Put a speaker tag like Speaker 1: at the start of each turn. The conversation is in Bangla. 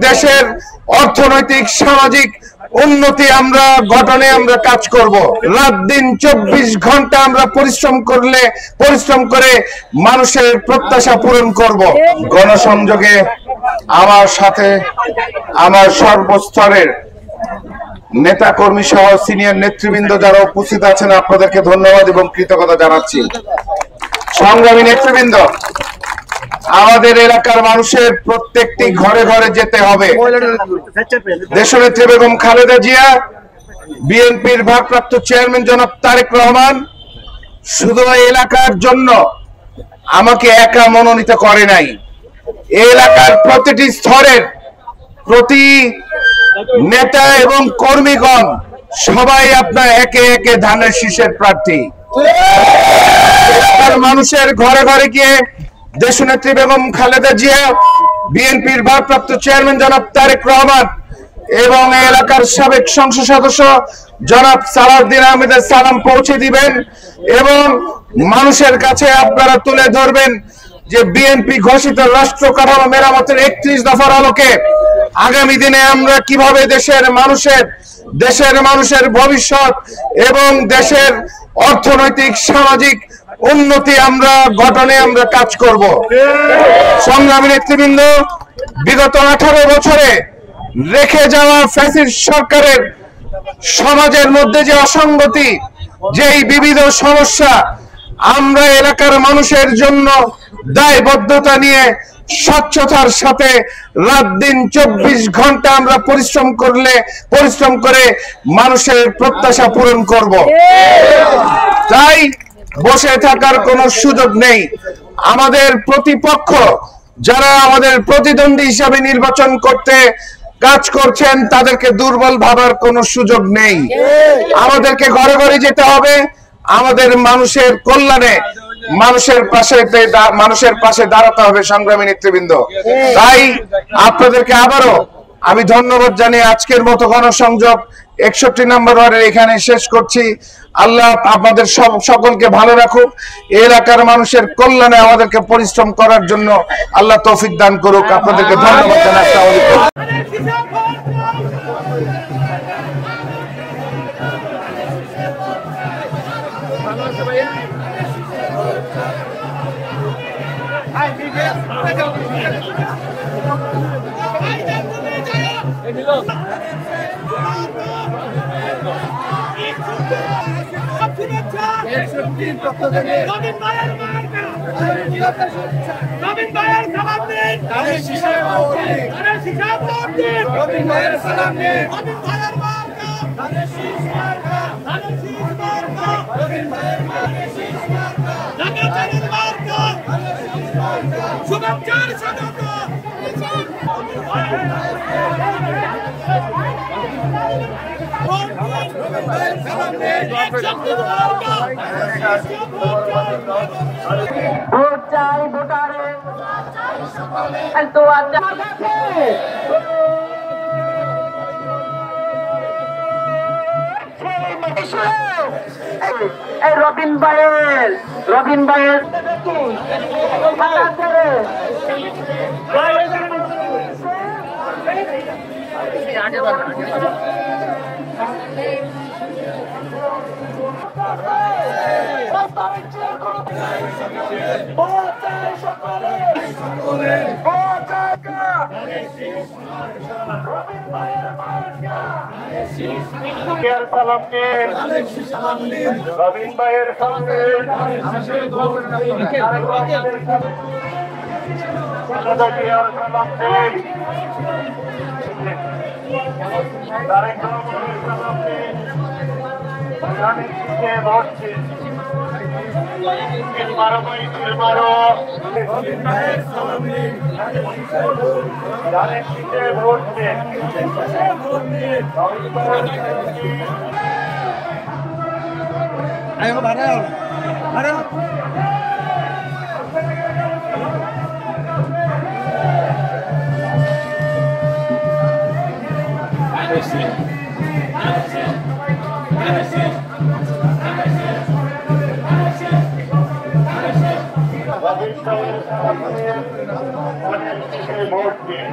Speaker 1: দেশের অর্থনৈতিক সামাজিক উন্নতি আমরা গঠনে আমরা কাজ করব। রাত দিন 24 ঘন্টা আমরা পরিশ্রম করে মানুষের প্রত্যাশা পূরণ করব। গণসংযোগে আমার সাথে আমার সর্বস্তরের নেতা কর্মী সহ সিনিয়র নেতৃবৃন্দ যারা উপস্থিত আছেন, আপনাদেরকে ধন্যবাদ এবং কৃতজ্ঞতা জানাচ্ছি। সংগ্রামী নেতৃবৃন্দ, আমাদের এলাকার মানুষের প্রত্যেকটি ঘরে ঘরে যেতে হবে। দেশনেত্রী বেগম খালেদা জিয়া, বিএনপির ভারপ্রাপ্ত চেয়ারম্যান জনাব তারেক রহমান শুধু এলাকার জন্য আমাকে একা মনোনীত করে নাই, এই এলাকার প্রতিটি স্তরের প্রতি নেতা এবং কর্মীগণ সবাই আপনার একে একে ধানের শীষের প্রার্থী। মানুষের ঘরে ঘরে গিয়ে দেশনেত্রী বেগম খালেদা জিয়া, বিএনপির ভারপ্রাপ্ত চেয়ারম্যান জনাব তারেক রহমান এবং এলাকার সাবেক সংসদ সদস্য জনাব সালাউদ্দিন আহমেদের সালাম পৌঁছে দিবেন এবং মানুষের কাছে আপনারা তুলে ধরবেন যে বিএনপি ঘোষিত রাষ্ট্র কাঠামো মেরামতের 31 দফার আলোকে আগামী দিনে আমরা কিভাবে দেশের মানুষের ভবিষ্যৎ এবং দেশের অর্থনৈতিক সামাজিক উন্নতি আমরা গঠনে আমরা কাজ করব। সংগ্রামী নেতৃবৃন্দ, বিগত 18 বছরে রেখে যাওয়া ফ্যাসিস্ট সরকারের সমাজের মধ্যে যে অসঙ্গতি, যেই বিবিধ সমস্যা, আমরা এলাকার মানুষের জন্য দায়বদ্ধতা নিয়ে স্বচ্ছতার সাথে রাত দিন 24 ঘন্টা আমরা পরিশ্রম করে মানুষের প্রত্যাশা পূরণ করব। তাই বসে থাকার কোনো সুযোগ নেই। আমাদের প্রতিপক্ষ যারা আমাদের প্রতিদ্বন্দ্বী হিসাবে নির্বাচন করতে কাজ করছেন, তাদেরকে দুর্বল ভাবার কোনো সুযোগ নেই। আমাদেরকে ঘরে ঘরে যেতে হবে, আমাদের মানুষের কল্যাণে মানুষের পাশে দাঁড়াতে হবে। সংগ্রামী নেতৃবৃন্দ, তাই আপনাদেরকে আবারও আমি ধন্যবাদ জানিয়ে আজকের মতো গণসংযোগ 61 নম্বর ওয়ার্ডের এখানে শেষ করছি। আল্লাহ আপনাদের সকলকে ভালো রাখুক, এলাকার মানুষের কল্যাণে আমাদেরকে পরিশ্রম করার জন্য আল্লাহ তৌফিক দান করুক। আপনাদেরকে ধন্যবাদ জানাই।
Speaker 2: রবিন ভাইয়ের রবিন ভাইয়ের সঙ্গে ভোট দিন।